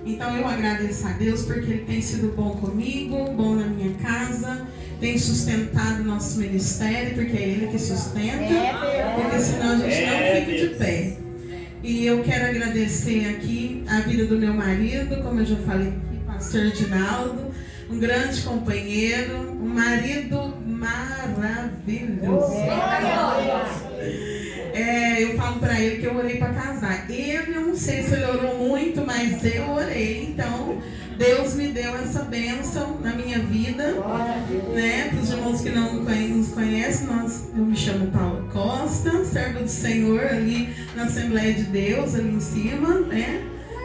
Então eu agradeço a Deus porque Ele tem sido bom comigo, bom na minha casa, tem sustentado o nosso ministério, porque é Ele que sustenta, porque senão a gente não fica de pé. E eu quero agradecer aqui a vida do meu marido, como eu já falei aqui, pastor Edinaldo, um grande companheiro, um marido maravilhoso. Eu falo para ele que eu orei para casar. Eu não sei se ele orou muito, mas eu orei. Então, Deus me deu essa bênção na minha vida, né? Para os irmãos que não nos conhecem, eu me chamo Paula Costa, serva do Senhor ali na Assembleia de Deus, ali em cima, né?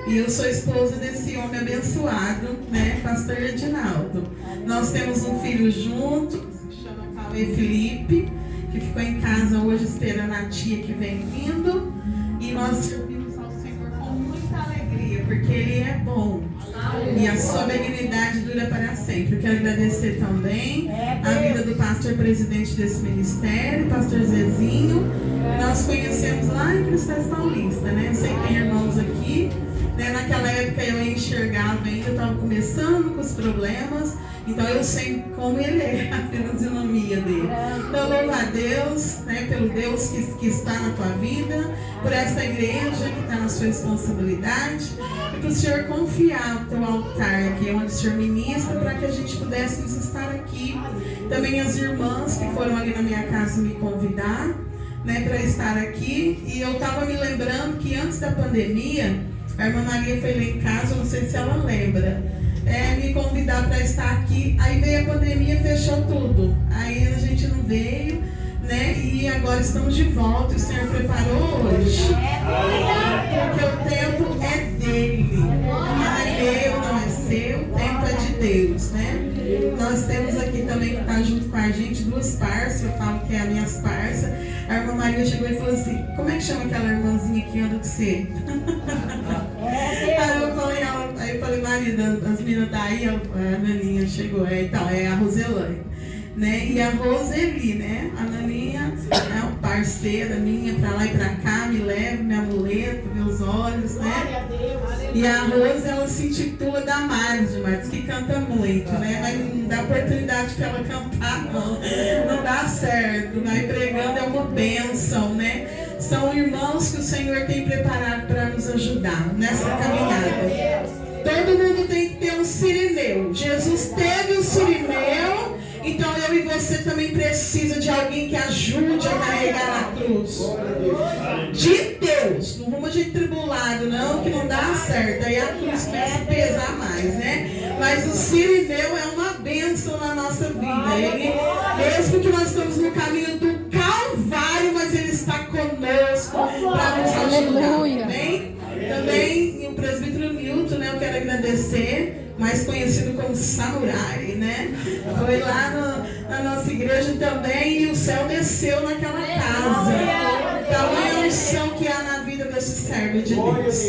E eu sou esposa desse homem abençoado, né? Pastor Edinaldo. Nós temos um filho junto, que se chama Paulo e Felipe, que ficou em casa hoje esperando a tia que vem vindo. E nós servimos ao Senhor com muita alegria, porque Ele é bom. E a sua benignidade dura para sempre. Eu quero agradecer também a vida do pastor presidente desse ministério, pastor Zezinho. Nós conhecemos lá em Cristais Paulista, né? Eu sei que tem irmãos aqui. Né? Naquela época eu enxergava ainda, eu estava começando com os problemas. Então eu sei como ele é, a fisionomia dele. Então louvo a Deus, né, pelo Deus que está na tua vida, por essa igreja que está na sua responsabilidade, e para o Senhor confiar o teu altar aqui, onde o Senhor ministra, para que a gente pudesse estar aqui. Também as irmãs que foram ali na minha casa me convidar, né, para estar aqui. E eu estava me lembrando que antes da pandemia, a irmã Maria foi lá em casa, eu não sei se ela lembra, me convidar para estar aqui. Aí veio a pandemia, fechou tudo. Aí a gente não veio, né? E agora estamos de volta. O Senhor preparou hoje. Porque o tempo é dele. Não é meu, não é seu. O tempo é de Deus, né? Nós temos aqui também que está junto com a gente duas parças. Eu falo que é as minhas parças. A irmã Maria chegou e falou assim: como é que chama aquela irmãzinha que anda com você? Aí eu falei, Maria, as meninas tá aí, a Naninha chegou, então, é a Roselane, né? E a Roseli, né? A Naninha é uma parceira minha, pra lá e pra cá, me leva, me amuleto, meus olhos, né? E a Rose, ela se intitula Damares de Martins, que canta muito, né? Mas não dá oportunidade pra ela cantar, não dá certo, né? E pregando é uma bênção, né? São irmãos que o Senhor tem preparado para nos ajudar nessa caminhada. Todo mundo tem que ter um sirineu. Jesus teve um sirineu, então eu e você também precisa de alguém que ajude a carregar a cruz. De Deus, não vamos de tribulado não, que não dá certo. Aí a cruz começa a pesar mais, né? Mas o sirineu é uma bênção na nossa vida. Ele, mesmo que nós estamos no caminho do Calvário, mas Ele está conosco para nos ajudar. Amém? Também o presbítero Milton, né, eu quero agradecer, mais conhecido como Samurai, né? Foi lá na nossa igreja também e o céu desceu naquela casa. Tamanha unção que há na vida desse servo de Deus.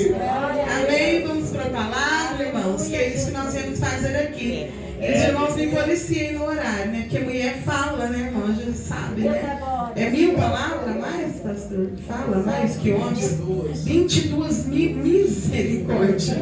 Amém? Vamos para a palavra, irmãos, que é isso que nós vamos fazer aqui. E os irmãos me policiem no horário, né? Porque mulher fala, né, irmão? A gente sabe, né? É 1000 palavras a mais, pastor? Fala mais que homens? 22 mil, misericórdia.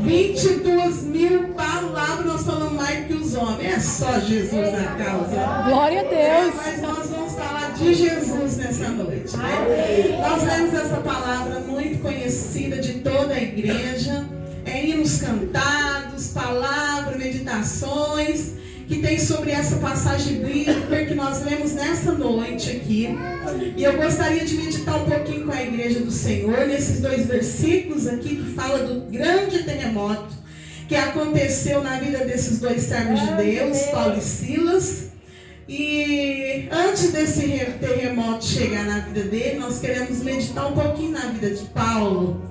22 mil palavras, nós falamos mais que os homens. É só Jesus na causa. Glória a Deus. Mas nós vamos falar de Jesus nessa noite, né? Nós lemos essa palavra muito conhecida de toda a igreja. Hinos cantados, palavras, meditações que tem sobre essa passagem bíblica que nós lemos nessa noite aqui. E eu gostaria de meditar um pouquinho com a igreja do Senhor nesses 2 versículos aqui que fala do grande terremoto que aconteceu na vida desses 2 servos de Deus, Paulo e Silas. E antes desse terremoto chegar na vida dele, nós queremos meditar um pouquinho na vida de Paulo.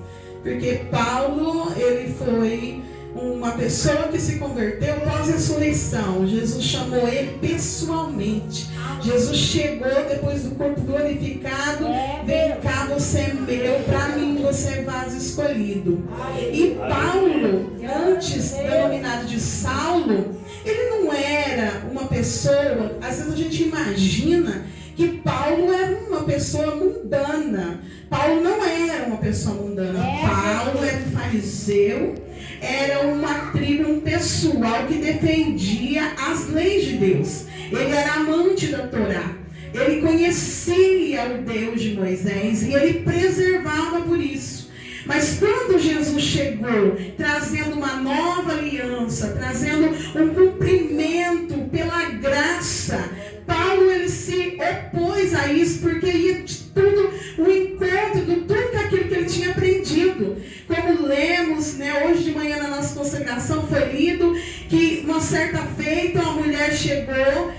Porque Paulo, ele foi uma pessoa que se converteu pós-ressurreição. Jesus chamou ele pessoalmente. Jesus chegou depois do corpo glorificado. Vem cá, você é meu, para mim você é vaso escolhido. E Paulo, antes denominado de Saulo, ele não era uma pessoa, às vezes a gente imagina que Paulo era uma uma pessoa mundana. Paulo não era uma pessoa mundana. Paulo era um fariseu, era uma tribo, um pessoal que defendia as leis de Deus. Ele era amante da Torá. Ele conhecia o Deus de Moisés e ele preservava por isso. Mas quando Jesus chegou, trazendo uma nova aliança, trazendo um cumprimento pela graça, Paulo ele se opôs a isso, porque ia de tudo o encontro de tudo aquilo que ele tinha aprendido. Como lemos, né, hoje de manhã na nossa consagração foi lido que uma certa feita uma mulher chegou,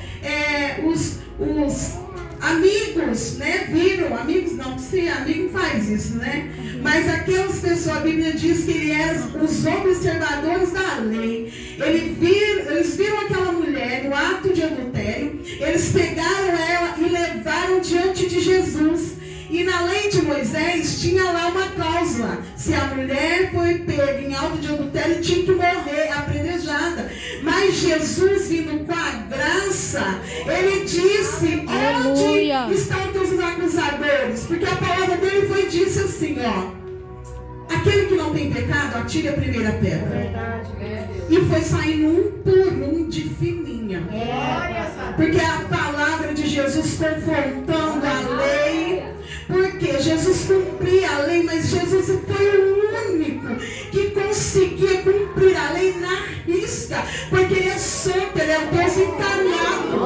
os amigos, né, viram, amigos não, se amigo faz isso, né? Mas aquelas pessoas, a Bíblia diz que eles eram os observadores da lei. Eles viram aquela mulher no ato de adultério, eles pegaram ela e levaram diante de Jesus. E na lei de Moisés tinha lá uma cláusula: se a mulher foi pega em ato de adultério, tinha que morrer apedrejada. Mas Jesus, vindo com a graça, ele disse: onde estão teus acusadores? Porque a palavra dele disse assim, ó: aquele que não tem pecado, atire a primeira pedra. E foi saindo um por um de fininha. Porque a palavra de Jesus confrontando a lei. Porque Jesus cumpria a lei, mas Jesus foi o único que conseguia cumprir a lei na risca. Porque ele é santo, ele é o Deus encarnado.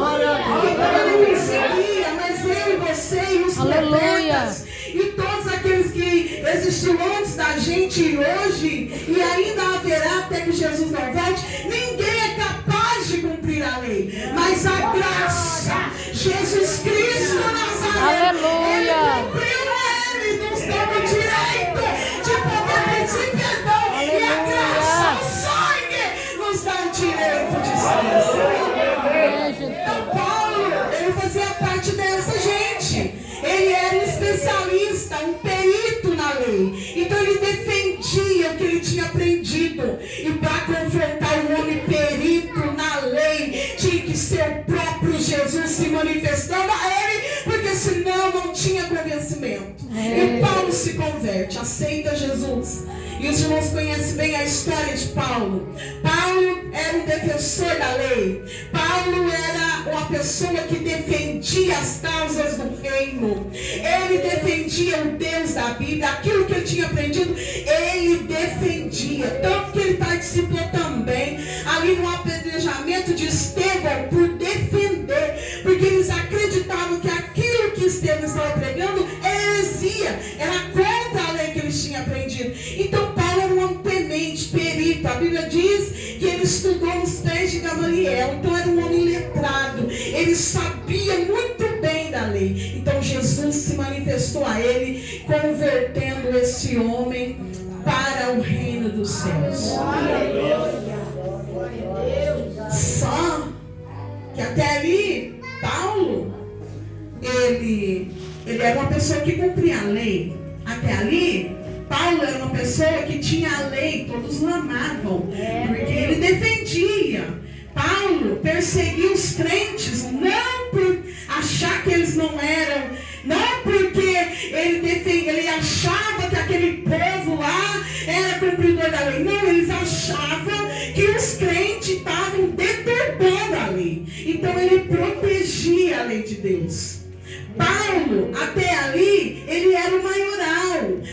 Então ele conseguia, mas eu e você e os profetas e todos aqueles que existiram antes da gente e hoje, e ainda haverá até que Jesus não volte, ninguém é capaz de cumprir a lei. Mas a graça, Jesus Cristo Nazaré, ele cumpriu, ele nos deu o direito de poder pedir perdão. E a graça, o sangue, nos dá o direito de ser. Então Paulo, ele fazia parte dessa gente. Ele era um especialista, um perito na lei. Então ele defendia o que ele tinha aprendido. E para confrontar o homem perito na lei, tinha que ser o próprio Jesus se manifestando a ele, porque senão não tinha convencimento. E Paulo se converte, aceita Jesus. E os irmãos conhecem bem a história de Paulo. Paulo era um defensor da lei. Paulo era uma pessoa que defendia as causas do reino. Ele defendia o Deus da Bíblia. Aquilo que ele tinha aprendido, ele defendia. Tanto que ele participou também ali no apedrejamento de Estevão por defender. Porque eles acreditavam que aquilo que Estevão estava pregando era heresia. Era contra a lei que eles tinham aprendido. Então Paulo era um homem temente, perito. A Bíblia diz que ele estudou nos pés de Gamaliel. Então era um homem letrado. Ele sabia muito bem da lei. Então Jesus se manifestou a ele, convertendo esse homem para o reino dos céus. Só que até ali, Paulo, ele era uma pessoa que cumpria a lei. Até ali, Paulo era uma pessoa que tinha a lei, todos o amavam, porque ele defendia. Paulo perseguia os crentes, não por achar que eles não eram, não porque ele achava que aquele povo lá era cumpridor da lei. Não, eles achavam que os crentes estavam deturpando a lei. Então ele protegia a lei de Deus. Paulo, até ali, ele era o maioral.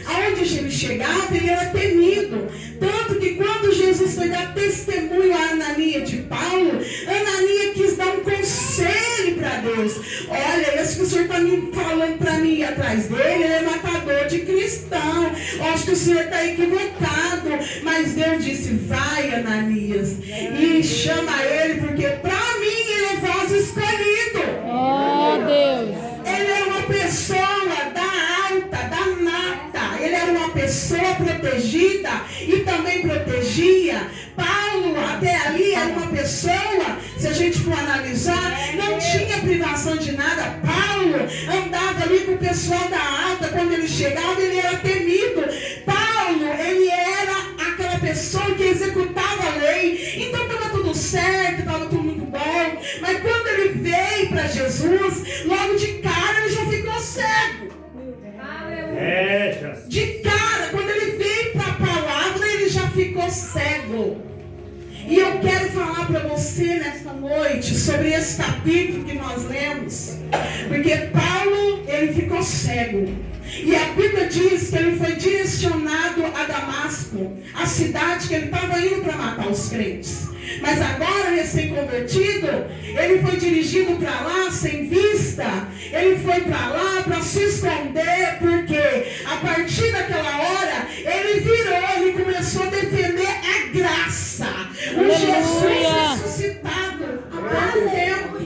Aonde ele chegava, ele era temido. Tanto que quando Jesus foi dar testemunho a Ananias de Paulo, Ananias quis dar um conselho para Deus. Olha, esse que o senhor está me falando para mim ir atrás dele, ele é matador de cristão. Acho que o senhor está equivocado. Mas Deus disse: vai, Ananias, e chama ele, porque para mim ele é vaso escolhido. Oh, Deus! Ele era uma pessoa da alta, da nata. Ele era uma pessoa protegida e também protegia. Paulo, até ali, era uma pessoa, se a gente for analisar, não tinha privação de nada. Paulo andava ali com o pessoal da alta. Quando ele chegava, ele era temido. Paulo, ele era aquela pessoa que executava a lei. Então estava tudo certo, estava tudo muito bom. Mas quando ele veio para Jesus, logo de cara ele já ficou cego. ficou cego. E eu quero falar para você nessa noite sobre esse capítulo que nós lemos, porque Paulo, ele ficou cego. E a Bíblia diz que ele foi direcionado a Damasco, a cidade que ele estava indo para matar os crentes. Mas agora, recém-convertido, ele foi dirigido para lá sem vista. Ele foi para lá para se esconder, porque a partir daquela hora, ele virou, ele começou a defender a graça. O Jesus ressuscitado há muito tempo.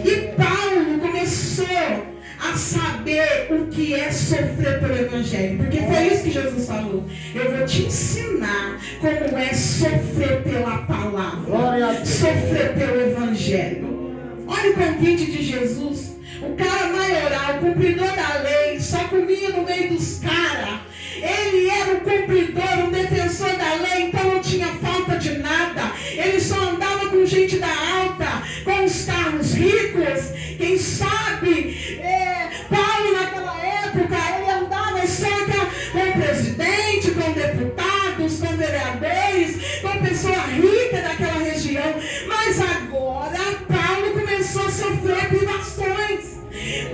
E Paulo começou a saber o que é sofrer pelo Evangelho, porque foi isso que Jesus falou: eu vou te ensinar como é sofrer pela palavra, sofrer pelo Evangelho. Olha o convite de Jesus. O cara maioral, o cumpridor da lei, só comia no meio dos caras. Ele era um cumpridor, um defensor da lei, então não tinha falta de nada. Ele só andava com gente da alta, com os carros ricos. Quem sabe, Paulo naquela época, ele andava só com o presidente, com deputados, com vereadores, com pessoa rica daquela região. Mas agora Paulo começou a sofrer privações.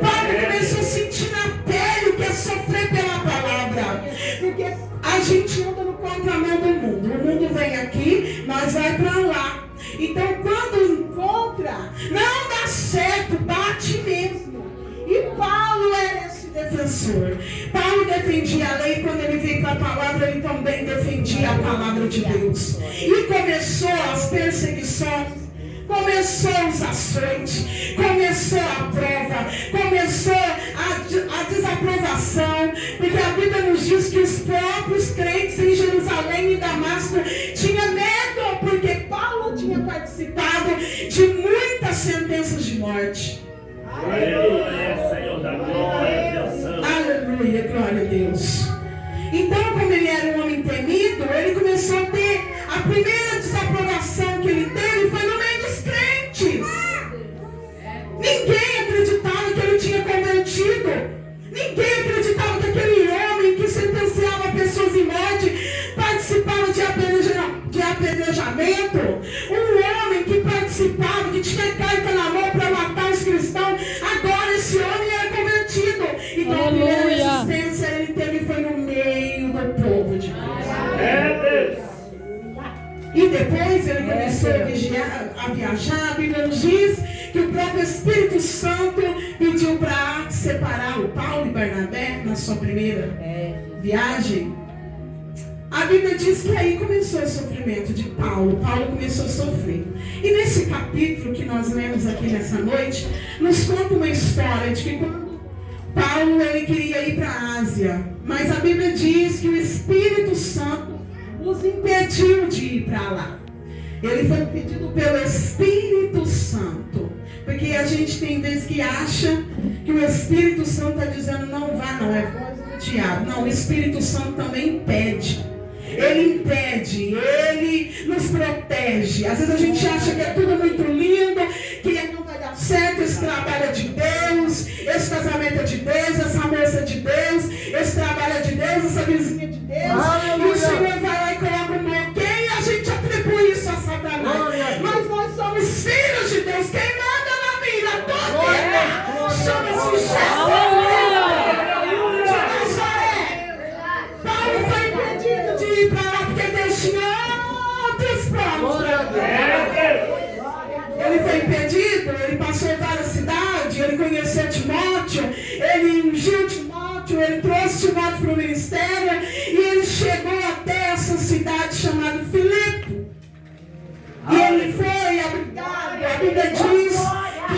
Paulo começou a sentir na pele o que é sofrer pela palavra. Porque a gente anda no contramão do mundo. O mundo vem aqui, nós vai para lá. Então quando encontra, não dá certo, bate mesmo. E Paulo era esse defensor. Paulo defendia a lei. Quando ele veio para a palavra, ele também defendia a palavra de Deus. E começou as perseguições, começou os açoites, começou a prova, começou a desaprovação, porque a Bíblia nos diz que os próprios crentes em Jerusalém e Damasco tinham medo, porque Paulo tinha participado de muitas sentenças de morte. Aleluia, Senhor da glória. Aleluia, glória a Deus. Então, como ele era um homem temido, ele começou a ter a primeira desaprovação que ele teve foi no meio dos crentes. Ninguém acreditava que ele tinha convertido. Ninguém acreditava que aquele homem que sentenciava pessoas em morte participava de apedrejamento. Um homem que participava, que tinha carta na mão para matar os cristãos. Agora esse homem era convertido. Então a primeira resistência ele teve foi no meio do povo de Deus. E depois ele começou a viajar. A Bíblia nos diz que o próprio Espírito Santo pediu para separar o Paulo e Barnabé na sua primeira viagem. A Bíblia diz que aí começou o sofrimento de Paulo. Paulo começou a sofrer. E nesse capítulo que nós lemos aqui nessa noite, nos conta uma história de que quando Paulo ele queria ir para a Ásia, mas a Bíblia diz que o Espírito Santo os impediu de ir para lá. Ele foi impedido pelo Espírito Santo. Porque a gente tem vezes que acha que o Espírito Santo está dizendo não vá, não, é voz do diabo. Não, o Espírito Santo também impede. Ele impede, ele nos protege. Às vezes a gente acha que é tudo muito lindo, que não vai dar certo, esse trabalho é de Deus, esse casamento é de Deus, essa moça é de Deus, esse trabalho é de Deus, essa vizinha é de Deus. Aleluia. E o Senhor vai lá e coloca um bloqueio e a gente atribui isso a Satanás. Aleluia. Mas nós somos filhos de Deus. Quem manda na minha, na tua vida, chama-se Jesus. Paulo foi impedido de ir para lá porque Deus tinha outros planos. Ele foi impedido, ele passou em várias cidades, ele conheceu Timóteo, ele ungiu Timóteo, ele trouxe Timóteo para o ministério e ele chegou até essa cidade chamada Filipe. E ele foi abrigado. A Bíblia diz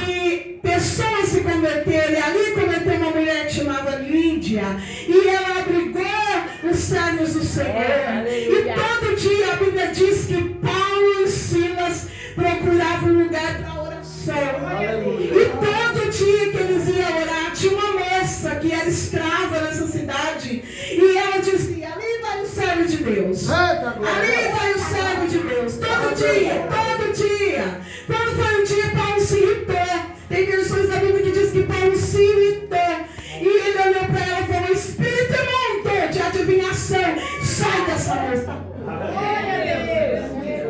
que pessoas se converteram, e ali converteu uma mulher que chamava Lídia, e ela abrigou os servos do Senhor. E todo dia a Bíblia diz que Paulo e Silas procuravam um lugar para oração. E todo dia que eles iam orar, tinha uma moça que era escrava nessa cidade, e ela dizia: ali vai o servo de Deus, ali vai o servo de Deus. Todo dia, todo dia. Quando foi um dia, Paulo se irritou. Tem versões da Bíblia que diz que Paulo se irritou. E ele olhou para ela e falou: espírito imundo de adivinhação, essa moça.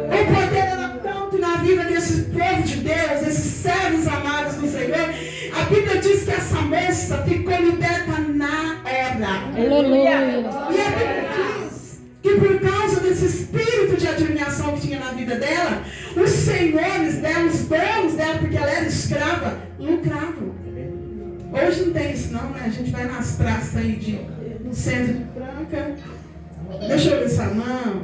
O poder era tanto na vida desse povo de Deus, esses servos amados do Senhor. A Bíblia diz que essa moça ficou liberta na hora. Aleluia. E a Bíblia diz que por causa desse espírito de adivinhação que tinha na vida dela, os senhores dela, os donos dela, porque ela era escrava, lucravam. Hoje não tem isso não, né? A gente vai nas praças aí no centro de Franca. Deixa eu ver sua mão.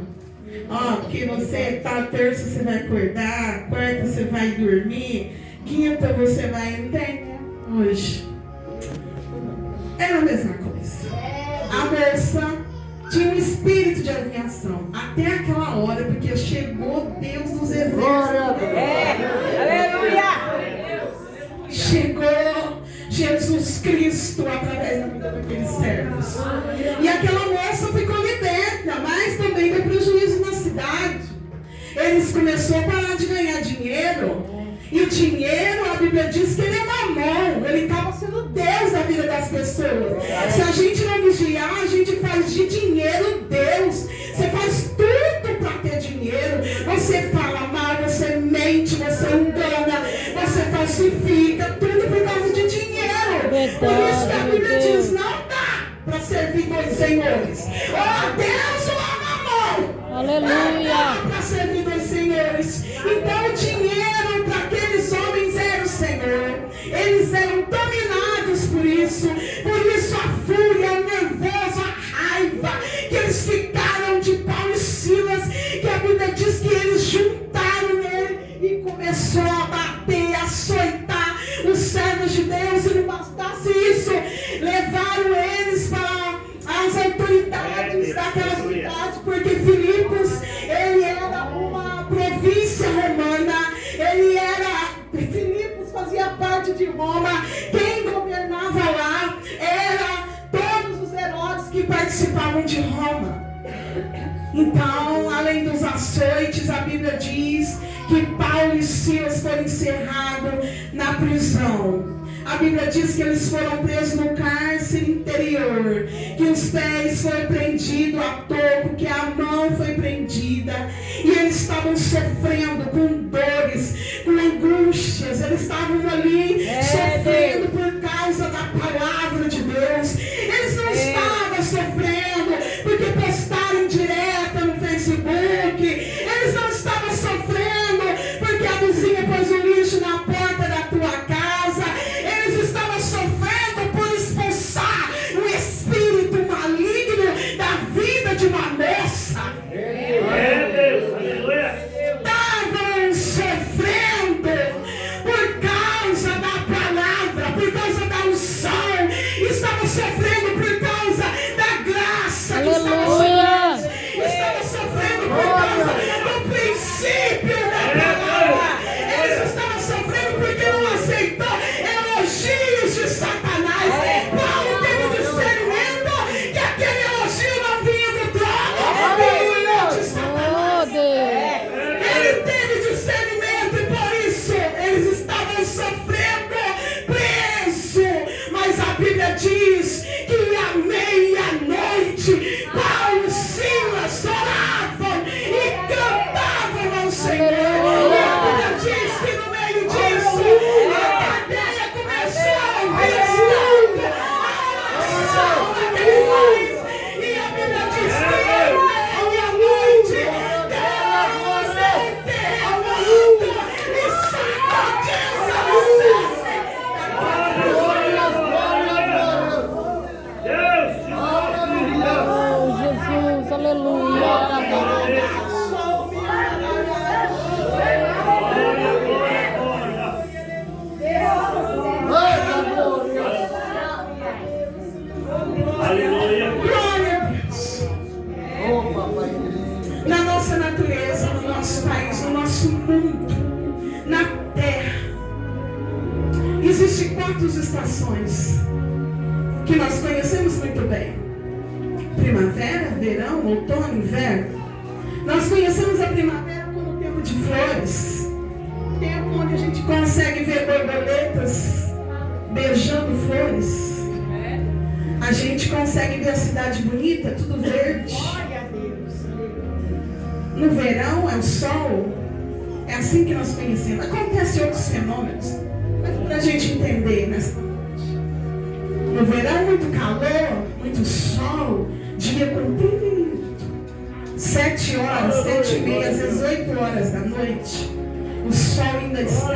Ó, que você tá terça, você vai acordar, quarta você vai dormir, quinta você vai, não tem, né? Hoje. É a mesma coisa. A moça tinha um espírito de adivinhação até aquela hora, porque chegou Deus dos exércitos. Aleluia! Chegou Jesus Cristo através da vida daqueles servos. E aquela moça ficou liberta, mas também deu prejuízo na cidade. Eles começaram a parar de ganhar dinheiro. E o dinheiro, a Bíblia diz que ele é mamão. Ele acaba sendo Deus da vida das pessoas. Se a gente não vigiar, a gente faz de dinheiro Deus. Você faz tudo para ter dinheiro. Você fala mal, você mente, você engana, você falsifica, tudo por causa de dinheiro. Por isso que a Bíblia diz, não dá para servir dois senhores. Ou Deus ou a mamão. Aleluia. Não dá para servir dois senhores. Então o dinheiro para aqueles homens era o Senhor. Eles eram dominados por isso a fúria, o nervoso, a raiva, que eles ficaram de Paulo e Silas, que a Bíblia diz que eles juntaram nele e começou a bater, a açoitar os servos de Deus. E não bastasse isso, levaram eles para as autoridades daquela cidade, porque Filipos, ele era uma província romana, Filipos fazia parte de Roma. Quem governava lá era todos os Herodes que participavam de Roma. Então, além dos açoites, a Bíblia diz que Paulo e Silas foram encerrados na prisão. A Bíblia diz que eles foram presos no cárcere interior, que os pés foram prendidos a toco, que a mão foi prendida, e eles estavam sofrendo com dores, com angústias. Eles estavam ali sofrendo por causa da palavra de Deus. Eles não estavam sofrendo porque postaram direta no Facebook. Eles não estavam sofrendo porque a vizinha pôs o lixo na porta da tua casa. Eles estavam sofrendo por expulsar o espírito maligno da vida de uma moça. Estavam sofrendo por causa da palavra, por causa da unção. Estavam sofrendo por causa da graça que estava sobre eles. Estavam sofrendo por causa do princípio da palavra. Eles estavam sofrendo porque não aceitou elogios de Satanás. Paulo teve discernimento que aquele elogio não vinha do trono, vinha de Satanás. Ele teve discernimento e por isso eles estavam sofrendo preso. Mas a Bíblia diz que à meia-noite Paulo e Silas oravam e cantavam ao Senhor. E a Bíblia diz que no meio disso a cadeia começou a ouvir a oração daquele país. E a Bíblia diz que à meia-noite Deus enterrou e sacudiu Satanás. Oh, Jesus, aleluia. Glória a Deus. Na nossa natureza, no nosso país, no nosso mundo, na terra, existem 4 estações que nós conhecemos muito bem: primavera, verão, outono, inverno. Nós conhecemos a primavera como tempo de flores, tempo onde a gente consegue ver borboletas beijando flores. A gente consegue ver a cidade bonita, tudo verde. no verão é o sol, é assim que nós conhecemos. Acontecem outros fenômenos, mas para a gente entender nessa noite. No verão, muito calor, muito sol, dia comprido. 7 horas, 7h30, às vezes 8 horas da noite. O sol ainda está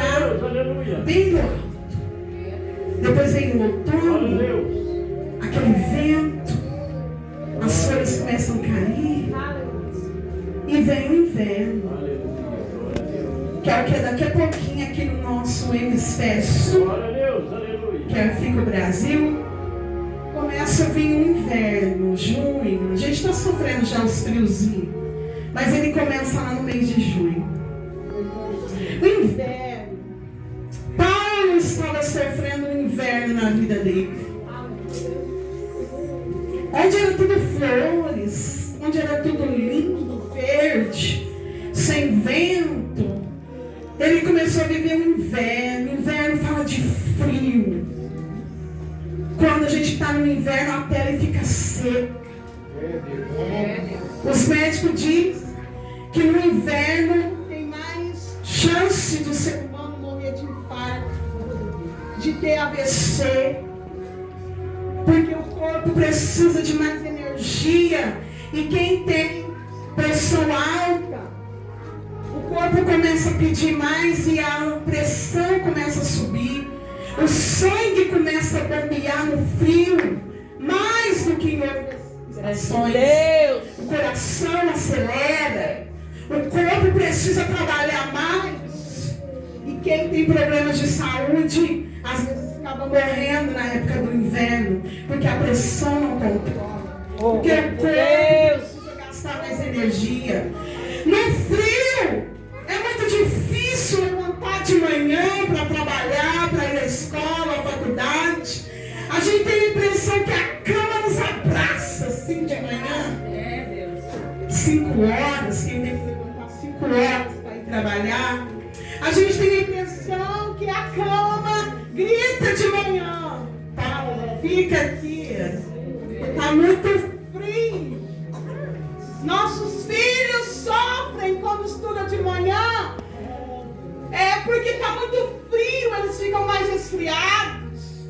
bem no alto. Depois vem o outono, aquele vento, as folhas começam a cair. E vem o inverno, que é o que daqui a pouquinho aqui no nosso hemisfério sul, que fica o Brasil, começa a vir o inverno, junho. A gente está sofrendo já os friozinhos, mas ele começa lá no mês de junho. O inverno, Paulo estava sofrendo o inverno na vida dele, onde era tudo flores, onde era tudo lindo, verde, sem vento. Ele começou a viver o inverno. O inverno fala de frio. Quando a gente está no inverno, a pele fica seca. Os médicos dizem que no inverno tem mais chance do ser humano morrer de infarto, de ter AVC, porque o corpo precisa de mais energia. E quem tem pressão alta, o corpo começa a pedir mais e a pressão começa a subir. O sangue começa a bombear no frio, mais do que em outras estações. O coração acelera, o corpo precisa trabalhar mais. E quem tem problemas de saúde, às vezes acaba morrendo na época do inverno, porque a pressão não controla. Porque o corpo precisa gastar mais energia. No frio, é muito difícil levantar de manhã para trabalhar, para ir à escola, à faculdade. A gente tem a impressão que a cama nos abraça assim de manhã. 5 horas, quem tem que levantar 5 horas para ir trabalhar. A gente tem a impressão que a cama grita de manhã. Paula, fica aqui. Está muito frio. Nossos filhos sofrem quando estudam de manhã. Porque está muito frio, eles ficam mais resfriados.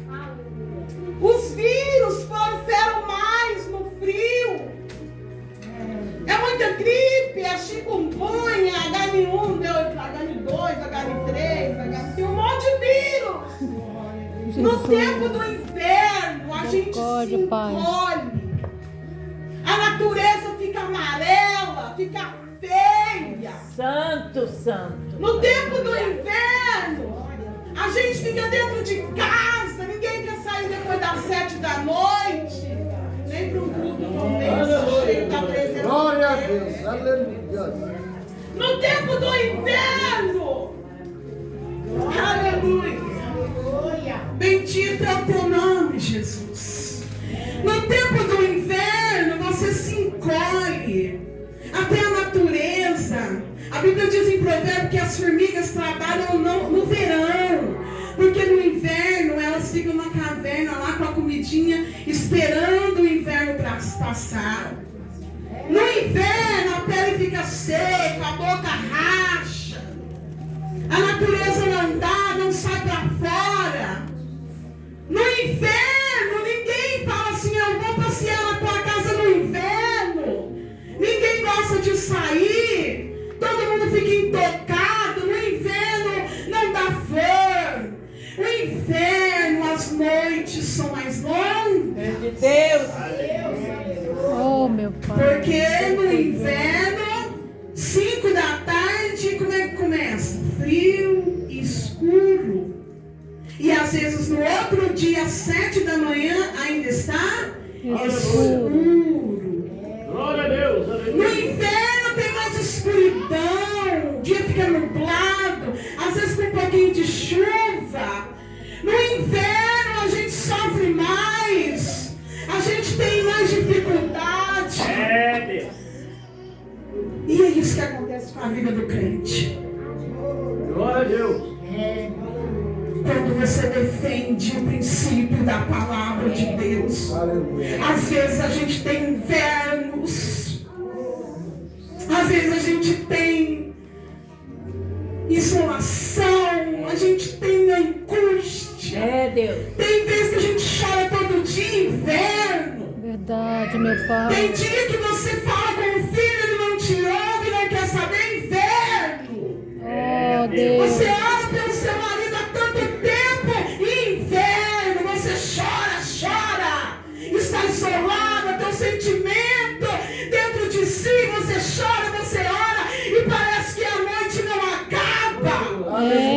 Os vírus proliferam mais no frio. É muita gripe, é chikungunya, H1N1, H2, H3, tem um monte de vírus. No tempo do inverno, a gente se encolhe. A natureza fica amarela, fica feia. Santo. No tempo do inverno, a gente fica dentro de casa. Ninguém quer sair depois das 7 da noite. Nem para um culto também. Glória a Deus. Aleluia. No tempo do inverno. Aleluia. Bendito é o teu nome, Jesus. No tempo do inverno, você se encolhe. Até a natureza. A Bíblia diz em Provérbios que as formigas trabalham no verão. Porque no inverno elas ficam na caverna lá com a comidinha, esperando o inverno para passar. No inverno a pele fica seca, a boca racha. A natureza não dá, não sai para fora. No inverno ninguém fala assim, eu vou passear na tua casa no inverno. Ninguém gosta de sair. Todo mundo fica intocado. No inverno não dá flor. No inverno as noites são mais longas. De Deus. Oh, meu Pai. Porque no inverno, 5 da tarde, como é que começa? Frio e escuro. E às vezes no outro dia, 7 da manhã, ainda está escuro. Glória a Deus. No inverno tem mais escuridão, o dia fica nublado, às vezes com um pouquinho de chuva. No inverno a gente sofre mais, a gente tem mais dificuldade. E é isso que acontece com a vida do crente. Glória a Deus. Quando você defende o princípio da palavra de Deus, às vezes a gente tem invernos, às vezes a gente gente tem isolação, a gente tem angústia. Deus. Tem vezes que a gente chora todo dia, inverno. Verdade, meu pai. Tem dia que você fala com o filho, ele não te ouve, não quer saber, inverno. Oh, Deus. Você ora pelo seu marido há tanto tempo, inverno, você chora. Está isolado, teu sentimento dentro de si, você chora, você ora e parece que a noite não acaba.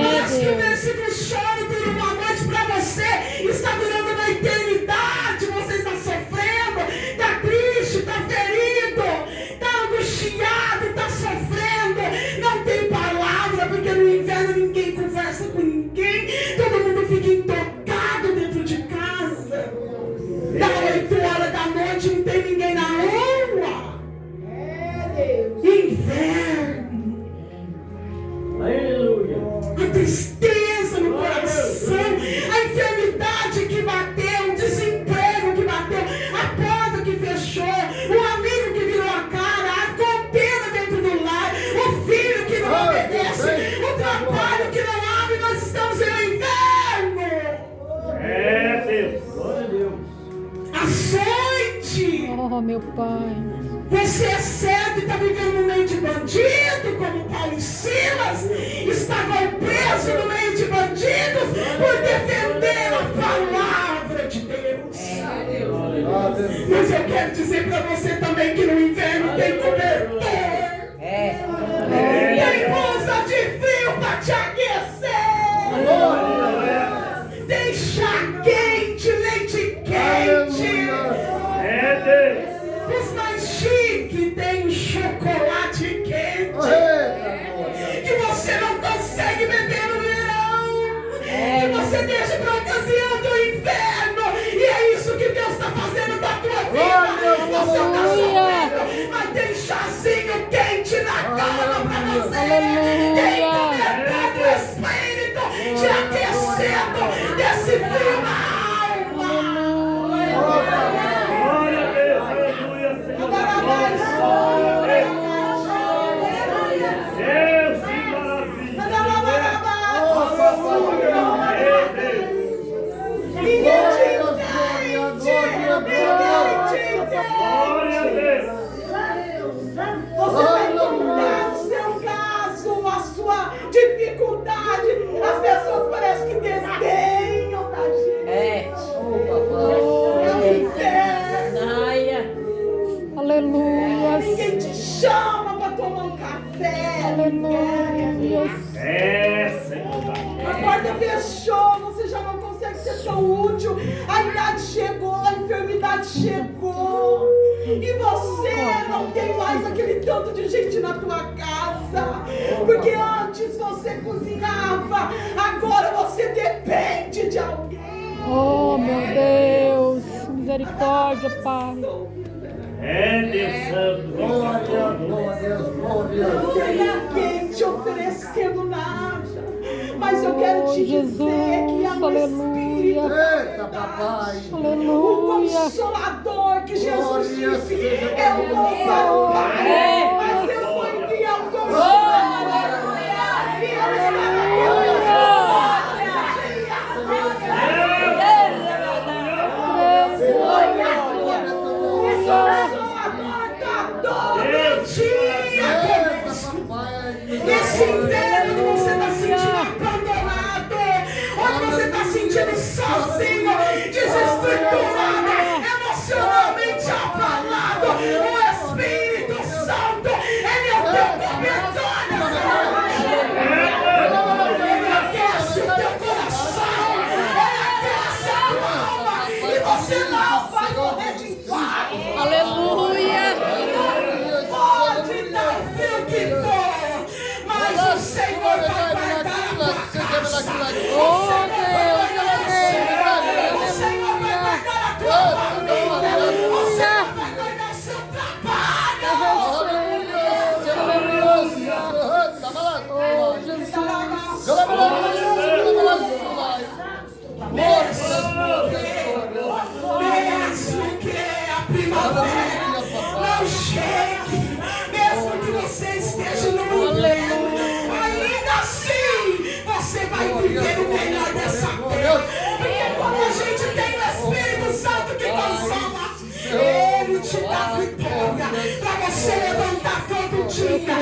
Parece que o versículo choro por uma noite para você está durando uma eternidade. Você está sofrendo, está triste, está ferido, está angustiado, está sofrendo, não tem palavra, porque no inverno ninguém conversa com ninguém, todo mundo fica intocado dentro de casa. Dá 8 horas da noite, não tem ninguém na rua. Inverno. Aleluia. A tristeza no coração, a enfermidade que bateu, o desemprego que bateu, a porta que fechou, o amigo que virou a cara, a contenda dentro do lar, o filho que não obedece, o trabalho que não abre. Nós estamos em inverno. Deus. Glória a Deus. Açoite. Oh, meu pai. Você é certo e está vivendo no meio de bandido, como Paulo e Silas estavam presos no meio de bandidos por defender a palavra de Deus. Mas eu quero dizer para você também que no inverno tem cobertor. Tem blusa de frio para te aquecer. Tem chá quente, leite quente. Deus. Os mais chiques tem chocolate quente que você não consegue beber no verão, que você deixa para a ocasião do inverno, e é isso que Deus está fazendo com a tua vida. Você está sofrendo, mas tem chazinho quente na cama para você, tem cobertor do Espírito te aquecendo desse frio na alma. Glória a Deus. Aleluia, Senhor. Deus, que maravilha. Glória a Deus. Você vai contar o seu caso, a sua dificuldade. As pessoas parecem que desdenham da gente. É o inferno. Aleluia. Ninguém te chama para tomar um café. Aleluia. Senhor. A porta fechou, você já não consegue ser tão útil. A idade chegou, a enfermidade chegou. E você não tem mais aquele tanto de gente na tua casa. Porque antes você cozinhava, agora você depende de alguém. Oh, meu Deus. Misericórdia, Pai. Deus Santo. Glória a Deus, glória. Não tem alguém te oferecendo nada. Mas eu quero te dizer que há um Espírito, Eita, papai. o Aleluia. Consolador que Jesus Glória disse: seja eu vou para o Pai, mas eu vou enviar o Consolador. E ele estará nesse inverno que você está sentindo abandonado, onde você está sentindo sozinho, desestruturado, emocionalmente abalado, o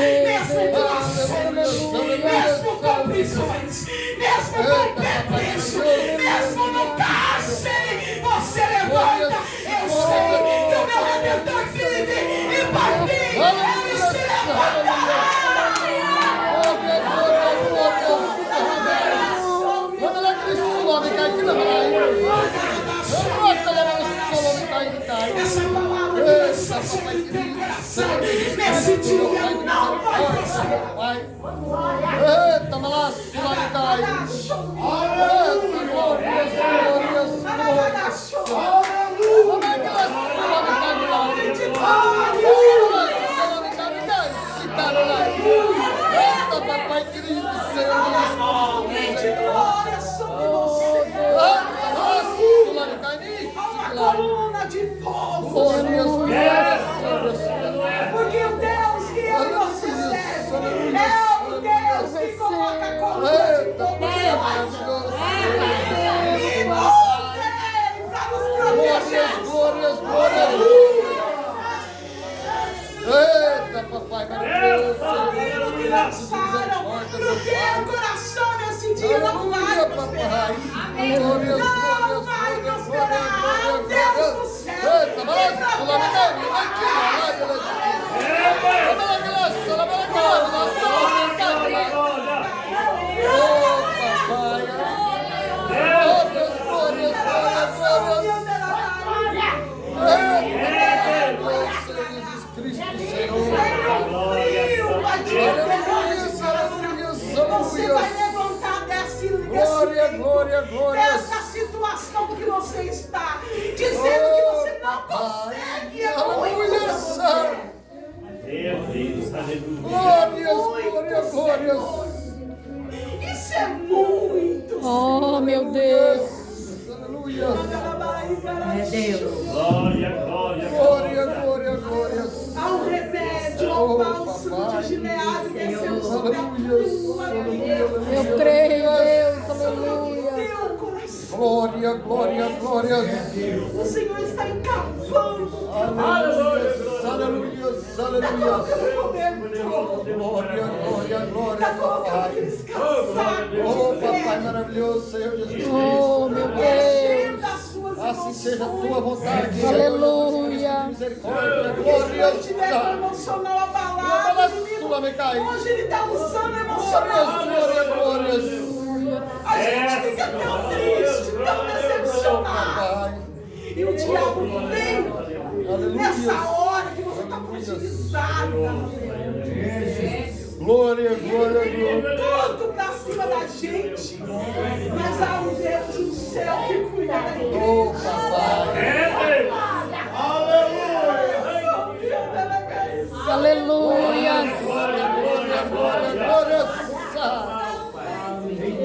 mesmo com ações, mesmo com prisões, mesmo com perpétuo, mesmo no cárcere, você levanta. Eu sei que o meu Redentor vive e por mim ele se levantará. Essa palavra começou sobre o teu coração. Nesse dia não vai passar. Eita, malaço, lamitrai. Eita, papai querido, Senhor. Glória sobre você. Uma coluna de fogo. Porque o Deus que eu e você serve é o Deus que coloca a coluna de fogo debaixo. E voltei para nos proteger. Eita, papai, Eles que lançaram pro teu coração nesse dia não vai prosperar. Não vai prosperar. Deus do céu. Você vai levantar dessa situação que você está, dizendo que você não consegue. É muito isso é muito. Oh, meu Deus. Aleluia. É Deus. Glória. Ao remédio, ao bálsamo de Gileade desceu sobre a tua vida. Eu creio, Deus. Aleluia. Teu coração. Glória. O Senhor está encavando. Aleluia. Está colocando cobertor. Está colocando aqueles casacos Oh, de papai pele. maravilhoso, Senhor Jesus Cristo. Oh, meu Deus. Enchendo das suas Assim seja a tua emoções. vontade, Senhor. Aleluia. Misericórdia, Se glória. não tiver com o emocional abalado, hoje ele está usando emocional. Glória. A gente fica tão triste, tão decepcionado. E o diabo vem nessa hora que você está fragilizado. Glória. Tudo pra cima da gente. Mas há um Deus do céu que cuida da gente. Oh, papai. Aleluia. Glória.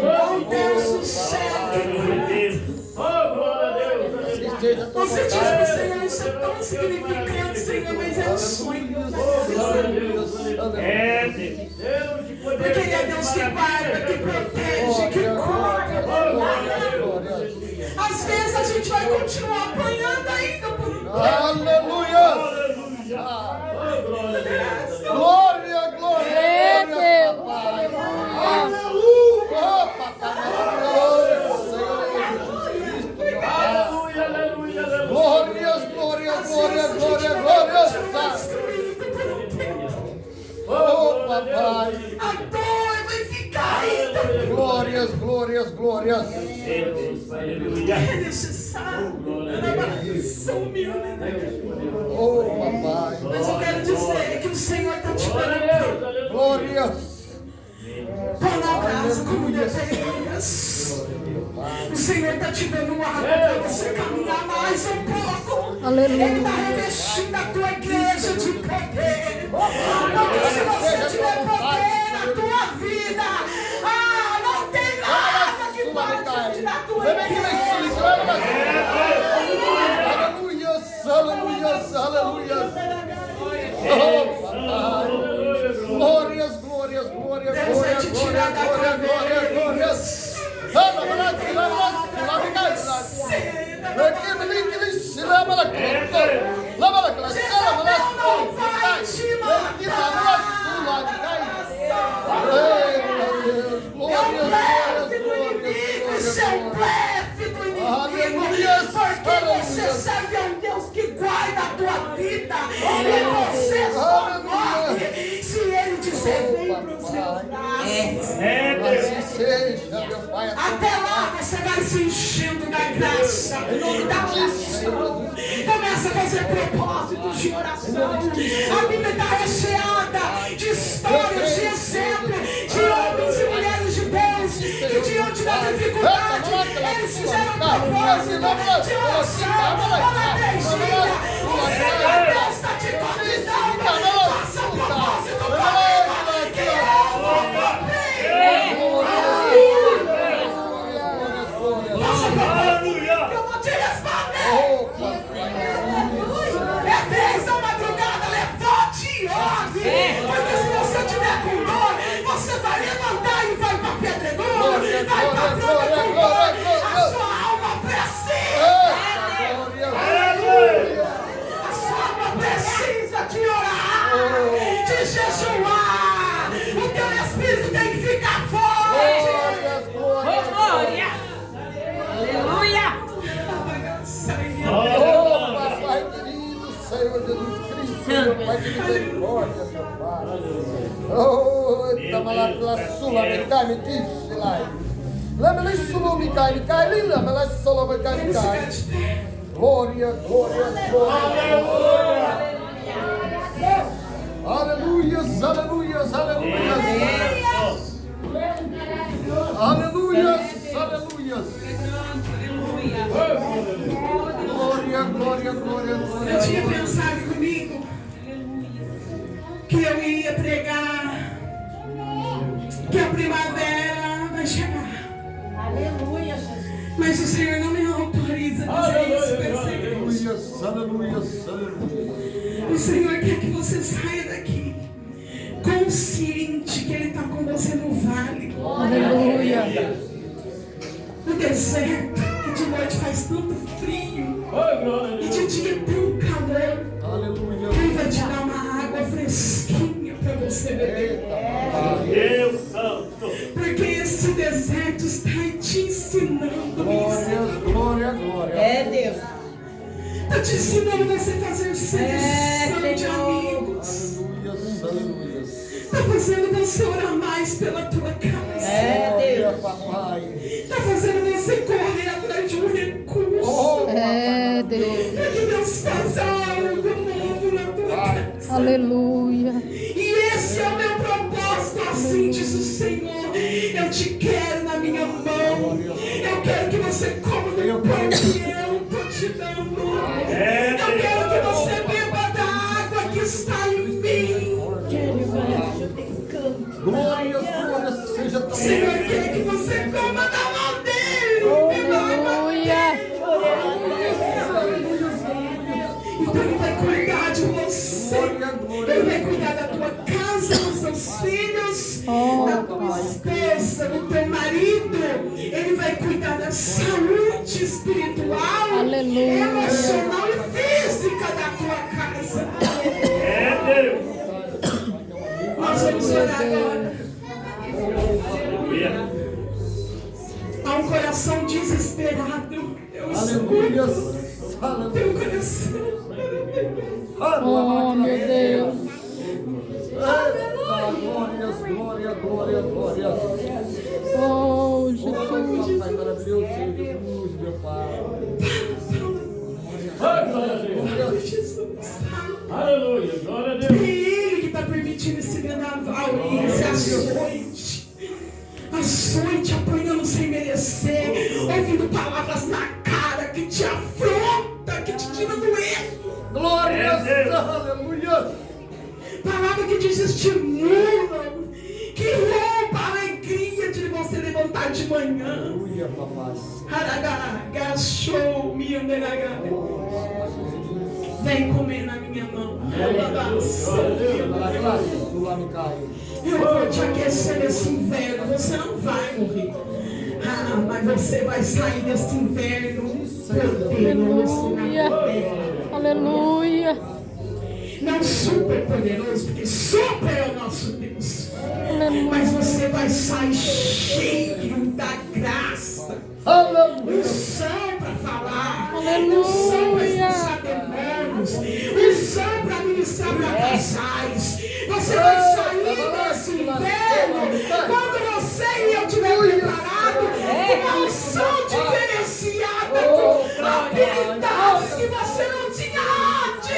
Oh, Deus do céu. Assim seja a tua Você diz que o vontade. Senhor isso é tão significante, Senhor, mas é um sonho. Porque Ele é Deus que guarda, que protege, que cura. Às vezes a gente vai continuar apanhando ainda por um tempo. Aleluia. Glória. É Deus. Aleluia. Oh, papai maravilhoso, Senhor Jesus Cristo. Glória. Oh, papai. A dor vai ficar ainda. Glórias. É necessário. Oh, papai. Mas eu quero dizer que o Senhor está te dando Glórias. palavras como Neemias. O Senhor está te dando uma água para você caminhar mais um pouco. Aleluia. Ele está revestindo a tua igreja de poder. Porque se você tiver poder na tua vida, não tem nada que pode tirar a tua igreja. Aleluia. Oh, papai. Glórias. Deus vai te tirar da cadeia. Até lá você vai se enchendo da graça, da oração. Começa a fazer propósitos de oração. A Bíblia está recheada de histórias, de exemplos, de homens e mulheres de Deus que diante da dificuldade eles fizeram propósito de oração. Olha, Beijinha, o Senhor Deus está te convidando. Faça propósito comigo, que eu vou cumprir. Faça propósito, eu vou te responder. É 10 da madrugada, levante e ore. Porque se você tiver com dor, você vai levantar e vai para pedregulho, vai para protetor. A sua alma precisa. A sua alma precisa de orar, de jejuar. O teu espírito tem que ficar forte. Glória! Aleluia! Oh, Pai querido, Senhor Jesus Cristo, Pai de misericórdia, meu Pai. Oh, Tamalá, Sula, Mecai, Metiche, Lai. Lamela, Sulu, Mecai, Mecai, Lamela, Solo, Mecai, Mecai. Glória, glória, glória. Aleluias, aleluias, aleluias. Aleluias, aleluias. Glória, glória, glória, glória. Eu tinha pensado comigo que eu ia pregar que a primavera vai chegar. Aleluia, Jesus. Mas o Senhor não me autoriza a dizer isso para essa igreja. Aleluias, aleluias, aleluias. O Senhor quer que você saia daqui consciente que Ele está com você no vale, Aleluia. no deserto, que de noite faz tanto frio e de dia tão calor. Aleluia. Ele vai te dar uma água fresquinha para você beber. Deus Santo. Porque esse deserto está te ensinando. Glória, glória, glória. É Deus. Está te ensinando você a fazer seleção de amigos. Aleluias, aleluias. Está fazendo você orar mais pela tua casa. É Glória, Deus. papai. Está fazendo você correr atrás de um recurso. Oh, É Deus. Para que Deus faça algo novo na tua casa. Aleluia. E esse é o meu propósito, assim diz o Senhor. Eu te quero na minha mão. Eu quero que você coma do pão que eu estou te dando. Eu quero que você beba da água que está em mim. glória, glória seja O Senhor quer que você coma da mão dele. Beba água. Aleluia. Então Ele vai cuidar de você. Ele vai cuidar da tua casa, dos seus filhos, da tua esposa, do teu marido. Ele vai cuidar da saúde espiritual, Aleluia. emocional e física da tua casa. É Deus. Nós vamos orar agora. Aleluia. Há um coração desesperado. Eu aleluia. escuto teu coração. Oh, meu Deus. Glórias, glória, glória, glória. Oh, Jesus. Pai maravilhoso, Senhor Jesus, meu Pai. Jesus. Aleluia. Glória a É Deus. Ele que está permitindo esse vendaval e esse açoite. Açoite, apanhando sem merecer, ouvindo palavras na cara que te afronta, que te tira do erro. Glórias, aleluia. Palavra que desestimulam, que rouba a alegria de você levantar de manhã. Aleluia, papai. Haragagachou, vem comer na minha mão. Eu vou te aquecer nesse inverno. Você não vai morrer. Mas você vai sair desse inverno poderoso na terra. Aleluia. Não super poderoso, porque super é o nosso Deus. Aleluia. Mas você vai sair cheio da graça. Aleluia. Unção para falar, Aleluia. unção para expulsar demônios, unção para ministrar para casais. Você vai sair desse inverno quando você e eu estiver preparado. uma unção diferenciada, habilidades que você não tinha antes.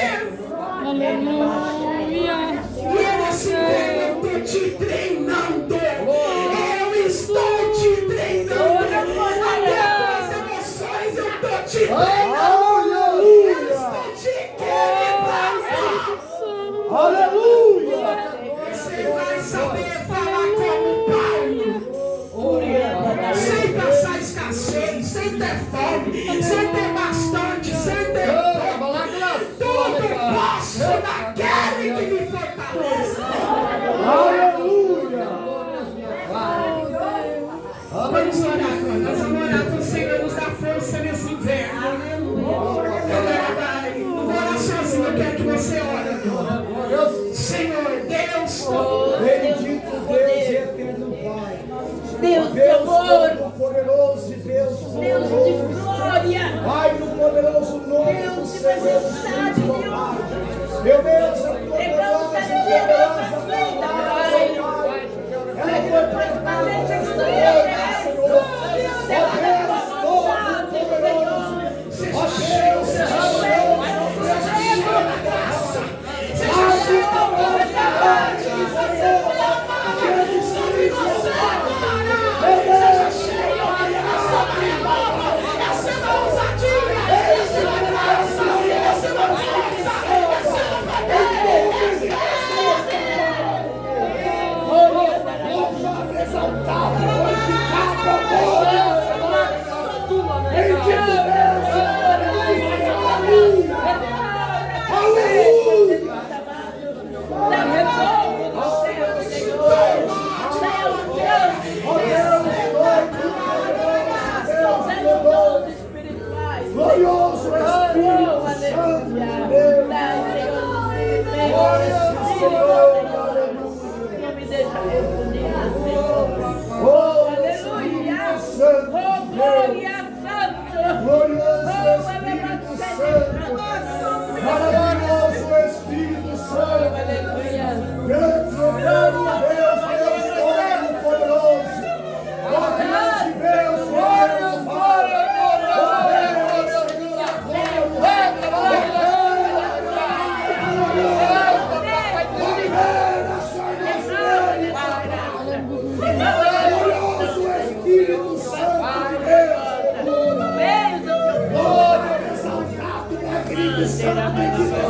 Aleluia. E ele assim, eu estou te treinando. Eu estou te treinando. Até as emoções eu estou te treinando. Eu estou te quebrando. Aleluia! Você vai saber falar como Paulo. Sem passar escassez, sem ter fome, sem ter bastante, sem ter tudo posso naquele que me fortalece. Aleluia! Vamos orar agora. Nós vamos orar para o Senhor nos dar força nesse inverno. Não vou orar sozinho, eu quero que você ore agora. Senhor, Deus, Bendito Deus e eterno Pai. Deus de Deus amor, Todo-Poderoso e Deus Deus de glória, Pai, no poderoso nome do Deus de Senhor majestade, Jesus, ó Deus. Pai. Meu Deus, a tua Pegamos poderosa a e tua poderosa nossa vida, palavra, Pai. Pai. Ela foi Deus, preparada Deus, para Deus, nós, Senhor. Deus, Ó Deus Todo-Poderoso, ó Deus, seja cheio da graça, seja cheio da vontade, Senhor. Jesus Cristo, meu Deus, seja cheio da graça, essa ousadia, essa graça, essa força, essa poder, exaltado, glorificado, bendito Deus, aleluia, aleluia. Glorioso Espírito Santo de Deus. Glória ao Senhor, aleluia. Não me deixa responder, Senhor. Oh, Espírito Santo de Deus. Glorioso Espírito Santo. Maravilhoso Espírito Santo. Grande soberano Deus, Deus Todo-Poderoso. Glória de Deus, glória, glória, glorioso Espírito Santo de Deus. Glória, exaltado, magnificente Deus.